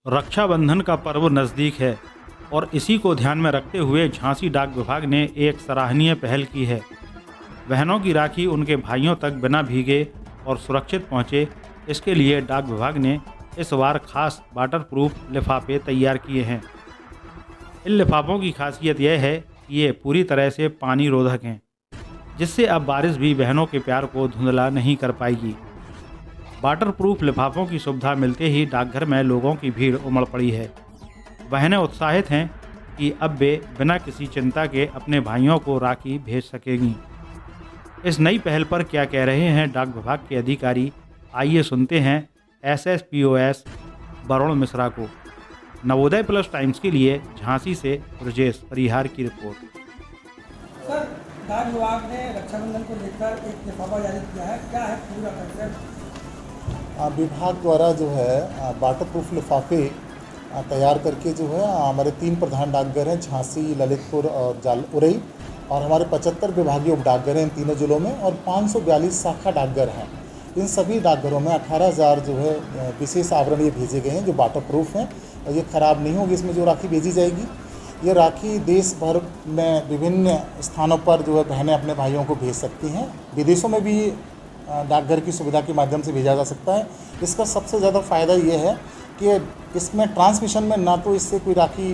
रक्षाबंधन का पर्व नज़दीक है और इसी को ध्यान में रखते हुए झांसी डाक विभाग ने एक सराहनीय पहल की है। बहनों की राखी उनके भाइयों तक बिना भीगे और सुरक्षित पहुंचे, इसके लिए डाक विभाग ने इस बार खास वाटरप्रूफ लिफाफे तैयार किए हैं। इन लिफाफों की खासियत यह है कि ये पूरी तरह से पानी रोधक हैं, जिससे अब बारिश भी बहनों के प्यार को धुंधला नहीं कर पाएगी। वाटरप्रूफ लिफाफों की सुविधा मिलते ही डाकघर में लोगों की भीड़ उमड़ पड़ी है। बहनें उत्साहित हैं कि अब वे बिना किसी चिंता के अपने भाइयों को राखी भेज सकेंगी। इस नई पहल पर क्या कह रहे हैं डाक विभाग के अधिकारी, आइए सुनते हैं SSPOS वरुण मिश्रा को। नवोदय प्लस टाइम्स के लिए झांसी से ब्रजेश परिहार की रिपोर्ट। सर, डाक विभाग ने रक्षाबंधन को लेकर एक लिफाफा जारी किया है, क्या है पूरा कंसेप्ट? विभाग द्वारा जो है वाटरप्रूफ लिफाफे तैयार करके जो है हमारे 3 प्रधान डाकघर हैं, झांसी, ललितपुर और उरई, और हमारे 75 विभागीय उप डाकघर हैं इन तीनों जिलों में, और 542 शाखा डाकघर हैं। इन सभी डाकघरों में 18,000 जो है विशेष आवरण ये भेजे गए हैं जो वाटरप्रूफ हैं और ये ख़राब नहीं होगी। इसमें जो राखी भेजी जाएगी, ये राखी देश भर में विभिन्न स्थानों पर जो है बहनें अपने भाइयों को भेज सकती हैं। विदेशों में भी डाकघर की सुविधा के माध्यम से भेजा जा सकता है। इसका सबसे ज़्यादा फ़ायदा ये है कि इसमें ट्रांसमिशन में ना तो इससे कोई राखी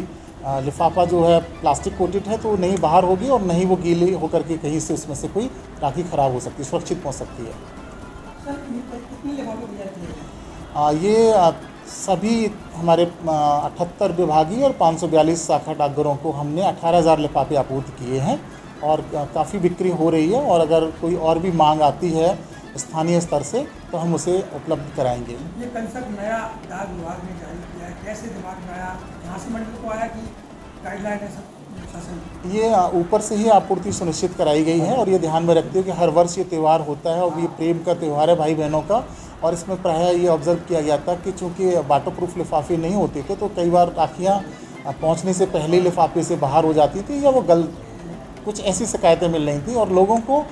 लिफाफा जो है प्लास्टिक कोटेड है तो नहीं बाहर होगी, और नहीं वो गीली होकर के कहीं से उसमें से कोई राखी ख़राब हो सकती है, सुरक्षित पहुंच सकती है। सर, कितने लिफाफे तैयार किए हैं? ये सभी हमारे 78 विभागीय और 542 शाखा डाकघरों को हमने 18,000 लिफाफे आपूर्ति किए हैं और काफ़ी बिक्री हो रही है, और अगर कोई और भी मांग आती है स्थानीय स्तर से तो हम उसे उपलब्ध कराएंगे। ये कंसेप्ट नया डाक विभाग ने जारी किया है, कैसे दिमाग में आया? झांसी मंडल को आया कि गाइडलाइन है सब शासन? ये ऊपर से ही आपूर्ति सुनिश्चित कराई गई है, और ये ध्यान में रखते हुए कि हर वर्ष ये त्यौहार होता है और ये प्रेम का त्यौहार है भाई बहनों का। और इसमें प्रायः ये ऑब्जर्व किया गया था कि चूँकि वाटरप्रूफ लिफाफे नहीं होते थे तो कई बार राखियाँ पहुँचने से पहले लिफाफे से बाहर हो जाती थी, या वो कुछ ऐसी शिकायतें मिल रही थी और लोगों को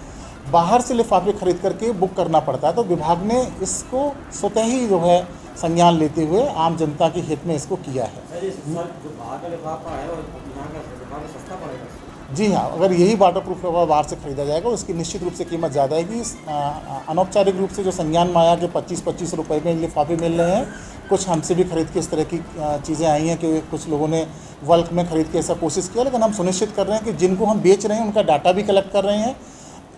बाहर से लिफाफे खरीद करके बुक करना पड़ता है। तो विभाग ने इसको स्वतः ही जो है संज्ञान लेते हुए आम जनता के हित में इसको किया है। जो बाहर का लिफाफा है और यहाँ का लिफाफा सस्ता पड़ेगा? जी हाँ, अगर यही वाटरप्रूफ लिफाफा बाहर से खरीदा जाएगा उसकी निश्चित रूप से कीमत ज़्यादा आएगी। अनौपचारिक रूप से जो संज्ञान में आया कि 25-25 रुपये में लिफाफे मिल रहे हैं, कुछ हमसे भी खरीद के इस तरह की चीज़ें आई हैं कि कुछ लोगों ने बल्क में खरीद के ऐसा कोशिश किया, लेकिन हम सुनिश्चित कर रहे हैं कि जिनको हम बेच रहे हैं उनका डाटा भी कलेक्ट कर रहे हैं,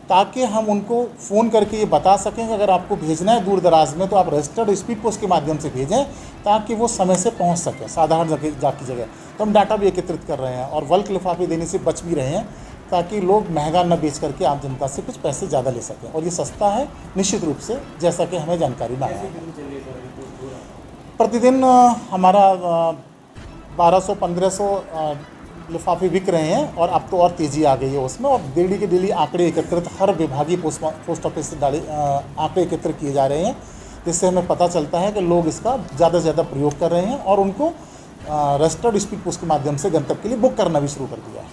ताकि हम उनको फ़ोन करके ये बता सकें कि अगर आपको भेजना है दूर दराज में तो आप रजिस्टर्ड स्पीड पोस्ट के माध्यम से भेजें, ताकि वो समय से पहुंच सकें साधारण जगह की जगह। तो हम डाटा भी एकत्रित कर रहे हैं और बल्क लिफाफे देने से बच भी रहे हैं, ताकि लोग महंगा न बेच करके आम जनता से कुछ पैसे ज़्यादा ले सकें। और ये सस्ता है निश्चित रूप से, जैसा कि हमें जानकारी में आया है। प्रतिदिन हमारा 1200-1500 लिफाफे बिक रहे हैं, और अब तो और तेज़ी आ गई है उसमें, और डेली के डेली आंकड़े एकत्रित हर विभागीय पोस्ट ऑफिस से आंकड़े एकत्रित किए जा रहे हैं, जिससे हमें पता चलता है कि लोग इसका ज़्यादा से ज़्यादा प्रयोग कर रहे हैं और उनको रजिस्टर्ड स्पीड पोस्ट के माध्यम से गंतव्य के लिए बुक करना भी शुरू कर दिया है।